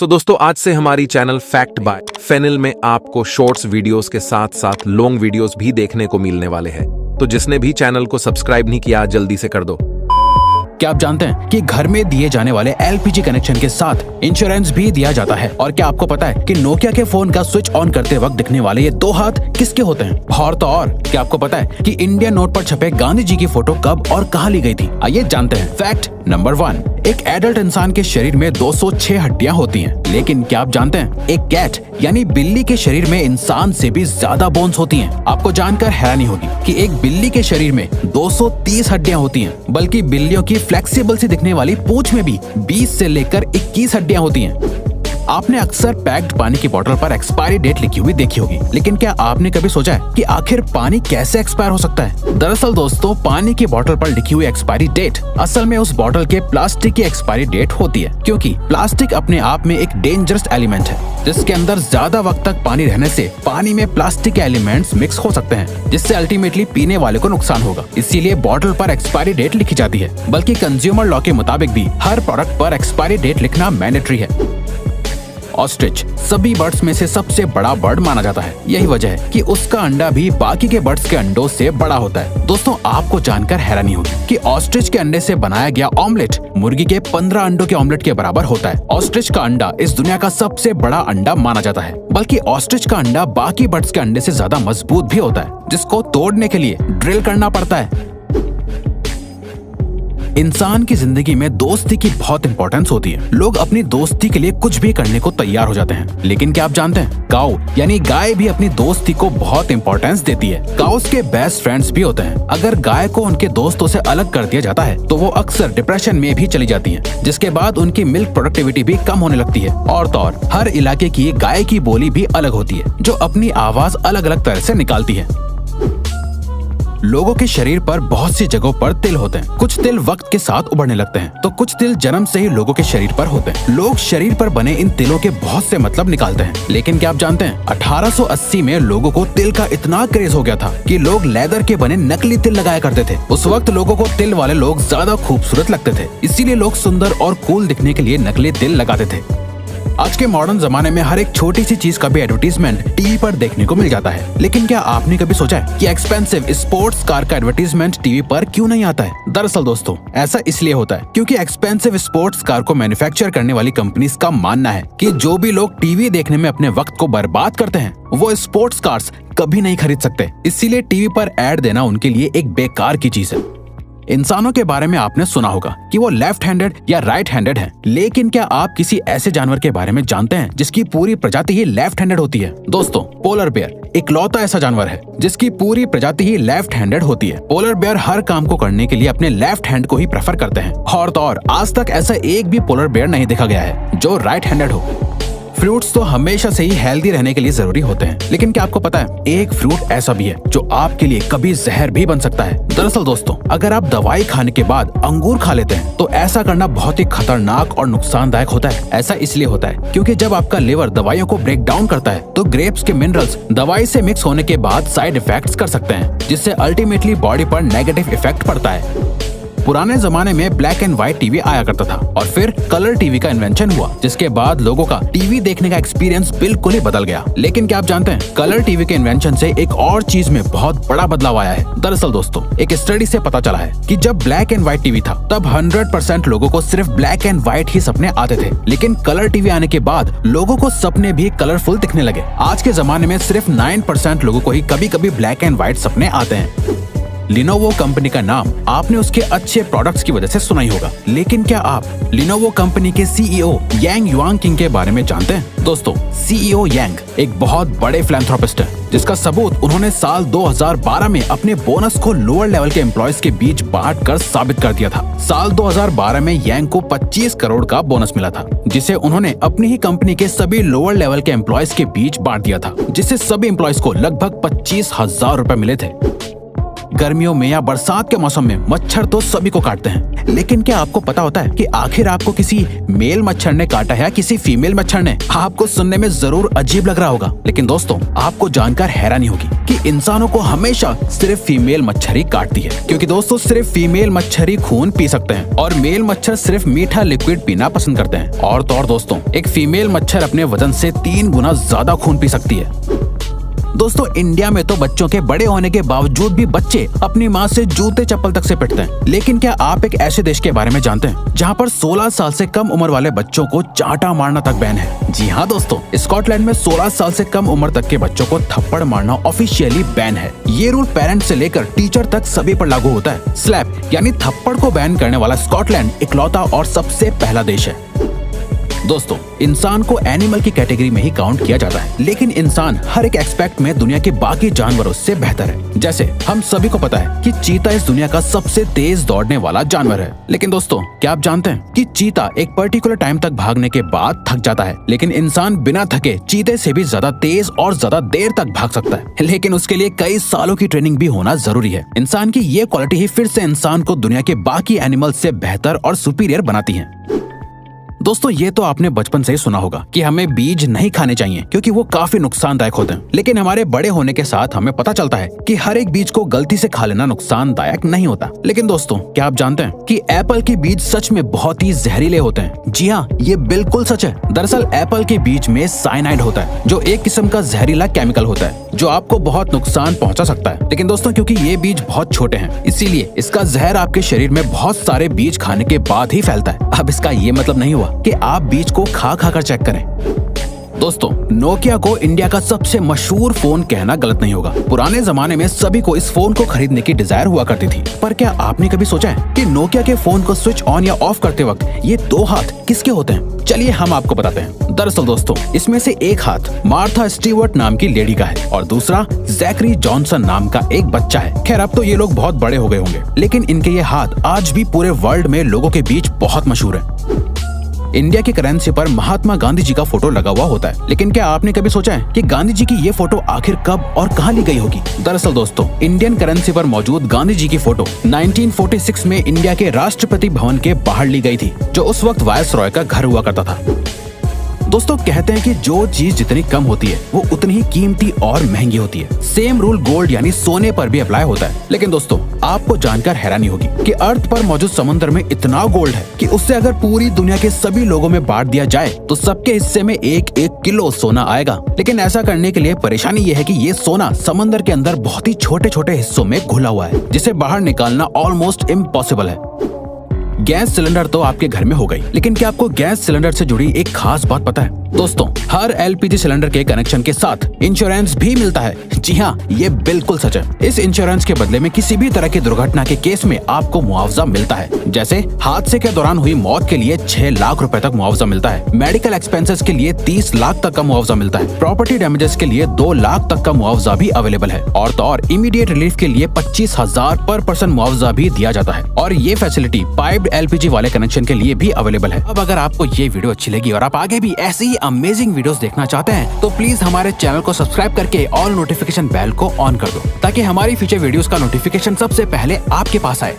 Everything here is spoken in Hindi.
दोस्तों आज से हमारी चैनल फैक्ट बाय फेनिल में आपको शॉर्ट्स वीडियोस के साथ साथ लॉन्ग वीडियोस भी देखने को मिलने वाले हैं। तो जिसने भी चैनल को सब्सक्राइब नहीं किया जल्दी से कर दो। क्या आप जानते हैं कि घर में दिए जाने वाले एलपीजी कनेक्शन के साथ इंश्योरेंस भी दिया जाता है? और क्या आपको पता है कि नोकिया के फोन का स्विच ऑन करते वक्त दिखने वाले ये 2 हाथ किसके होते हैं? और तो और क्या आपको पता है कि इंडियन नोट पर छपे गांधी जी की फोटो कब और कहाँ ली गई थी? आइए जानते हैं। फैक्ट नंबर 1, एक एडल्ट इंसान के शरीर में 206 हड्डियां होती हैं। लेकिन क्या आप जानते हैं एक कैट यानी बिल्ली के शरीर में इंसान से भी ज्यादा बोन्स होती हैं। आपको जानकर हैरानी होगी कि एक बिल्ली के शरीर में 230 हड्डियां होती हैं, बल्कि बिल्लियों की फ्लेक्सिबल सी दिखने वाली पूंछ में भी 20 से लेकर 21 हड्डियां होती हैं। आपने अक्सर पैक्ड पानी की बोतल पर एक्सपायरी डेट लिखी हुई देखी होगी, लेकिन क्या आपने कभी सोचा है कि आखिर पानी कैसे एक्सपायर हो सकता है? दरअसल दोस्तों, पानी की बोतल पर लिखी हुई एक्सपायरी डेट असल में उस बोतल के प्लास्टिक की एक्सपायरी डेट होती है, क्योंकि प्लास्टिक अपने आप में एक डेंजरस एलिमेंट है जिसके अंदर ज्यादा वक्त तक पानी रहने से पानी में प्लास्टिक के एलिमेंट्स मिक्स हो सकते हैं, जिससे अल्टीमेटली पीने वाले को नुकसान होगा। इसीलिए बोतल पर एक्सपायरी डेट लिखी जाती है। बल्कि कंज्यूमर लॉ के मुताबिक भी हर प्रोडक्ट पर एक्सपायरी डेट लिखना मैंडेटरी है। ऑस्ट्रिच सभी बर्ड्स में से सबसे बड़ा बर्ड माना जाता है। यही वजह है कि उसका अंडा भी बाकी के बर्ड्स के अंडों से बड़ा होता है। दोस्तों, आपको जानकर हैरानी होगी कि ऑस्ट्रिच के अंडे से बनाया गया ऑमलेट मुर्गी के 15 अंडों के ऑमलेट के बराबर होता है। ऑस्ट्रिच का अंडा इस दुनिया का सबसे बड़ा अंडा माना जाता है। बल्कि ऑस्ट्रिच का अंडा बाकी बर्ड्स के अंडे से ज्यादा मजबूत भी होता है, जिसको तोड़ने के लिए ड्रिल करना पड़ता है। इंसान की जिंदगी में दोस्ती की बहुत इंपॉर्टेंस होती है। लोग अपनी दोस्ती के लिए कुछ भी करने को तैयार हो जाते हैं। लेकिन क्या आप जानते हैं काऊ यानी गाय भी अपनी दोस्ती को बहुत इंपॉर्टेंस देती है। काउस के बेस्ट फ्रेंड्स भी होते हैं। अगर गाय को उनके दोस्तों से अलग कर दिया जाता है तो वो अक्सर डिप्रेशन में भी चली जाती है, जिसके बाद उनकी मिल्क प्रोडक्टिविटी भी कम होने लगती है। और तो और हर इलाके की गाय की बोली भी अलग होती है, जो अपनी आवाज अलग अलग तरह से निकालती है। लोगों के शरीर पर बहुत सी जगहों पर तिल होते हैं। कुछ तिल वक्त के साथ उभरने लगते हैं, तो कुछ तिल जन्म से ही लोगों के शरीर पर होते हैं। लोग शरीर पर बने इन तिलों के बहुत से मतलब निकालते हैं। लेकिन क्या आप जानते हैं 1880 में लोगों को तिल का इतना क्रेज हो गया था कि लोग लेदर के बने नकली तिल लगाया करते थे। उस वक्त लोगों को तिल वाले लोग ज्यादा खूबसूरत लगते थे, इसीलिए लोग सुंदर और कूल दिखने के लिए नकली तिल लगाते थे। आज के मॉडर्न जमाने में हर एक छोटी सी चीज का भी एडवर्टीजमेंट टीवी पर देखने को मिल जाता है। लेकिन क्या आपने कभी सोचा है कि एक्सपेंसिव स्पोर्ट्स कार का एडवर्टीजमेंट टीवी पर क्यों नहीं आता है? दरअसल दोस्तों, ऐसा इसलिए होता है क्योंकि एक्सपेंसिव स्पोर्ट्स कार को मैन्युफैक्चर करने वाली कंपनीज का मानना है कि जो भी लोग टीवी देखने में अपने वक्त को बर्बाद करते हैं वो स्पोर्ट्स कार्स कभी नहीं खरीद सकते। इसीलिए टीवी पर ऐड देना उनके लिए एक बेकार की चीज है। इंसानों के बारे में आपने सुना होगा कि वो लेफ्ट हैंडेड या राइट हैंडेड हैं। लेकिन क्या आप किसी ऐसे जानवर के बारे में जानते हैं जिसकी पूरी प्रजाति ही लेफ्ट हैंडेड होती है? दोस्तों, पोलर बेयर इकलौता ऐसा जानवर है जिसकी पूरी प्रजाति ही लेफ्ट हैंडेड होती है। पोलर बेयर हर काम को करने के लिए अपने लेफ्ट हैंड को ही प्रेफर करते हैं। और तो और आज तक ऐसा एक भी पोलर बेयर नहीं देखा गया है जो राइट हैंडेड हो। फ्रूट्स तो हमेशा से ही हेल्दी रहने के लिए जरूरी होते हैं, लेकिन क्या आपको पता है एक फ्रूट ऐसा भी है जो आपके लिए कभी जहर भी बन सकता है? दरअसल दोस्तों, अगर आप दवाई खाने के बाद अंगूर खा लेते हैं तो ऐसा करना बहुत ही खतरनाक और नुकसानदायक होता है। ऐसा इसलिए होता है क्योंकि जब आपका लिवर दवाइयों को ब्रेक डाउन करता है तो ग्रेप्स के मिनरल्स दवाई से मिक्स होने के बाद साइड इफेक्ट्स कर सकते हैं, जिससे अल्टीमेटली बॉडी पर नेगेटिव इफेक्ट पड़ता है। पुराने जमाने में ब्लैक एंड व्हाइट टीवी आया करता था और फिर कलर टीवी का इन्वेंशन हुआ, जिसके बाद लोगों का टीवी देखने का एक्सपीरियंस बिल्कुल ही बदल गया। लेकिन क्या आप जानते हैं कलर टीवी के इन्वेंशन से एक और चीज में बहुत बड़ा बदलाव आया है। दरअसल दोस्तों, एक स्टडी से पता चला है कि जब ब्लैक एंड व्हाइट टीवी था तब 100% लोगों को सिर्फ ब्लैक एंड व्हाइट ही सपने आते थे। लेकिन कलर टीवी आने के बाद लोगों को सपने भी कलरफुल दिखने लगे। आज के जमाने में सिर्फ 9% लोगों को ही कभी कभी ब्लैक एंड व्हाइट सपने आते हैं। लिनोवो कंपनी का नाम आपने उसके अच्छे प्रोडक्ट्स की वजह से सुना ही होगा, लेकिन क्या आप लिनोवो कंपनी के सीईओ यांग युआंगकिंग के बारे में जानते हैं? दोस्तों, सीईओ यांग एक बहुत बड़े फिलैंथ्रोपिस्ट है, जिसका सबूत उन्होंने साल 2012 में अपने बोनस को लोअर लेवल के एम्प्लॉयज के बीच बांट कर साबित कर दिया था। साल 2012 में यांग को 25 करोड़ का बोनस मिला था, जिसे उन्होंने अपनी ही कंपनी के सभी लोअर लेवल के एम्प्लॉयज के बीच बांट दिया था, जिससे सभी एम्प्लॉयज को लगभग 25,000 रुपए मिले थे। गर्मियों में या बरसात के मौसम में मच्छर तो सभी को काटते हैं, लेकिन क्या आपको पता होता है कि आखिर आपको किसी मेल मच्छर ने काटा है या किसी फीमेल मच्छर ने? आपको सुनने में जरूर अजीब लग रहा होगा, लेकिन दोस्तों आपको जानकर हैरानी होगी कि इंसानों को हमेशा सिर्फ फीमेल मच्छर ही काटती है, क्योंकि दोस्तों सिर्फ फीमेल मच्छर ही खून पी सकते हैं और मेल मच्छर सिर्फ मीठा लिक्विड पीना पसंद करते हैं। और तो और दोस्तों, एक फीमेल मच्छर अपने वजन से 3 गुना ज्यादा खून पी सकती है। दोस्तों इंडिया में तो बच्चों के बड़े होने के बावजूद भी बच्चे अपनी माँ से जूते चप्पल तक से पिटते हैं, लेकिन क्या आप एक ऐसे देश के बारे में जानते हैं जहाँ पर 16 साल से कम उम्र वाले बच्चों को चांटा मारना तक बैन है? जी हाँ दोस्तों, स्कॉटलैंड में 16 साल से कम उम्र तक के बच्चों को थप्पड़ मारना ऑफिशियली बैन है। ये रूल पेरेंट्स से लेकर टीचर तक सभी पर लागू होता है। स्लैप यानी थप्पड़ को बैन करने वाला स्कॉटलैंड इकलौता और सबसे पहला देश है। दोस्तों इंसान को एनिमल की कैटेगरी में ही काउंट किया जाता है, लेकिन इंसान हर एक एस्पेक्ट में दुनिया के बाकी जानवरों से बेहतर है। जैसे हम सभी को पता है कि चीता इस दुनिया का सबसे तेज दौड़ने वाला जानवर है, लेकिन दोस्तों क्या आप जानते हैं कि चीता एक पर्टिकुलर टाइम तक भागने के बाद थक जाता है, लेकिन इंसान बिना थके चीते से भी ज्यादा तेज और ज्यादा देर तक भाग सकता है, लेकिन उसके लिए कई सालों की ट्रेनिंग भी होना जरूरी है। इंसान की ये क्वालिटी ही फिर से इंसान को दुनिया के बाकी एनिमल से बेहतर और सुपीरियर बनाती है। दोस्तों ये तो आपने बचपन से ही सुना होगा कि हमें बीज नहीं खाने चाहिए क्योंकि वो काफी नुकसानदायक होते हैं, लेकिन हमारे बड़े होने के साथ हमें पता चलता है कि हर एक बीज को गलती से खा लेना नुकसानदायक नहीं होता। लेकिन दोस्तों क्या आप जानते हैं कि एप्पल के बीज सच में बहुत ही जहरीले होते हैं? जी हाँ, ये बिल्कुल सच है। दरअसल एप्पल के बीज में साइनाइड होता है, जो एक किस्म का जहरीला केमिकल होता है जो आपको बहुत नुकसान पहुंचा सकता है। लेकिन दोस्तों क्योंकि ये बीज बहुत छोटे हैं, इसीलिए इसका जहर आपके शरीर में बहुत सारे बीज खाने के बाद ही फैलता है। अब इसका ये मतलब नहीं हुआ कि आप बीज को खा कर चेक करें। दोस्तों नोकिया को इंडिया का सबसे मशहूर फोन कहना गलत नहीं होगा। पुराने जमाने में सभी को इस फोन को खरीदने की डिजायर हुआ करती थी, पर क्या आपने कभी सोचा है कि नोकिया के फोन को स्विच ऑन या ऑफ करते वक्त ये 2 हाथ किसके होते हैं? चलिए हम आपको बताते हैं। दरअसल दोस्तों इसमें से एक हाथ मार्था स्टीवर्ट नाम की लेडी का है और दूसरा जैकरी जॉनसन नाम का एक बच्चा है। खैर अब तो ये लोग बहुत बड़े हो गए होंगे, लेकिन इनके ये हाथ आज भी पूरे वर्ल्ड में लोगों के बीच बहुत मशहूर है। इंडिया की करेंसी पर महात्मा गांधी जी का फोटो लगा हुआ होता है, लेकिन क्या आपने कभी सोचा है कि गांधी जी की ये फोटो आखिर कब और कहां ली गई होगी? दरअसल दोस्तों इंडियन करेंसी पर मौजूद गांधी जी की फोटो 1946 में इंडिया के राष्ट्रपति भवन के बाहर ली गई थी, जो उस वक्त वायसरॉय का घर हुआ करता था। दोस्तों कहते हैं कि जो चीज जितनी कम होती है वो उतनी ही कीमती और महंगी होती है। सेम रूल गोल्ड यानी सोने पर भी अप्लाई होता है। लेकिन दोस्तों आपको जानकर हैरानी होगी कि अर्थ पर मौजूद समुद्र में इतना गोल्ड है कि उससे अगर पूरी दुनिया के सभी लोगों में बांट दिया जाए तो सबके हिस्से में 1-1 किलो सोना आएगा। लेकिन ऐसा करने के लिए परेशानी ये है कि ये सोना समंदर के अंदर बहुत ही छोटे छोटे हिस्सों में घुला हुआ है, जिसे बाहर निकालना ऑलमोस्ट इम्पॉसिबल है। गैस सिलेंडर तो आपके घर में हो गई, लेकिन क्या आपको गैस सिलेंडर से जुड़ी एक खास बात पता है? दोस्तों हर एलपीजी सिलेंडर के कनेक्शन के साथ इंश्योरेंस भी मिलता है। जी हाँ, ये बिल्कुल सच है। इस इंश्योरेंस के बदले में किसी भी तरह की दुर्घटना के केस में आपको मुआवजा मिलता है। जैसे हादसे के दौरान हुई मौत के लिए 6 लाख रुपए तक मुआवजा मिलता है। मेडिकल एक्सपेंसेस के लिए 30 लाख तक का मुआवजा मिलता है। प्रॉपर्टी डैमेजेस के लिए 2 लाख तक का मुआवजा भी अवेलेबल है। और तो और इमीडिएट रिलीफ के लिए 25,000 पर पर्सन मुआवजा भी दिया जाता है। और ये फैसिलिटी पाइप्ड एलपीजी वाले कनेक्शन के लिए भी अवेलेबल है। अब अगर आपको ये वीडियो अच्छी लगी और आप आगे भी ऐसी ही अमेजिंग वीडियोस देखना चाहते हैं तो प्लीज हमारे चैनल को सब्सक्राइब करके ऑल नोटिफिकेशन बेल को ऑन कर दो, ताकि हमारी फ्यूचर वीडियोस का नोटिफिकेशन सबसे पहले आपके पास आए।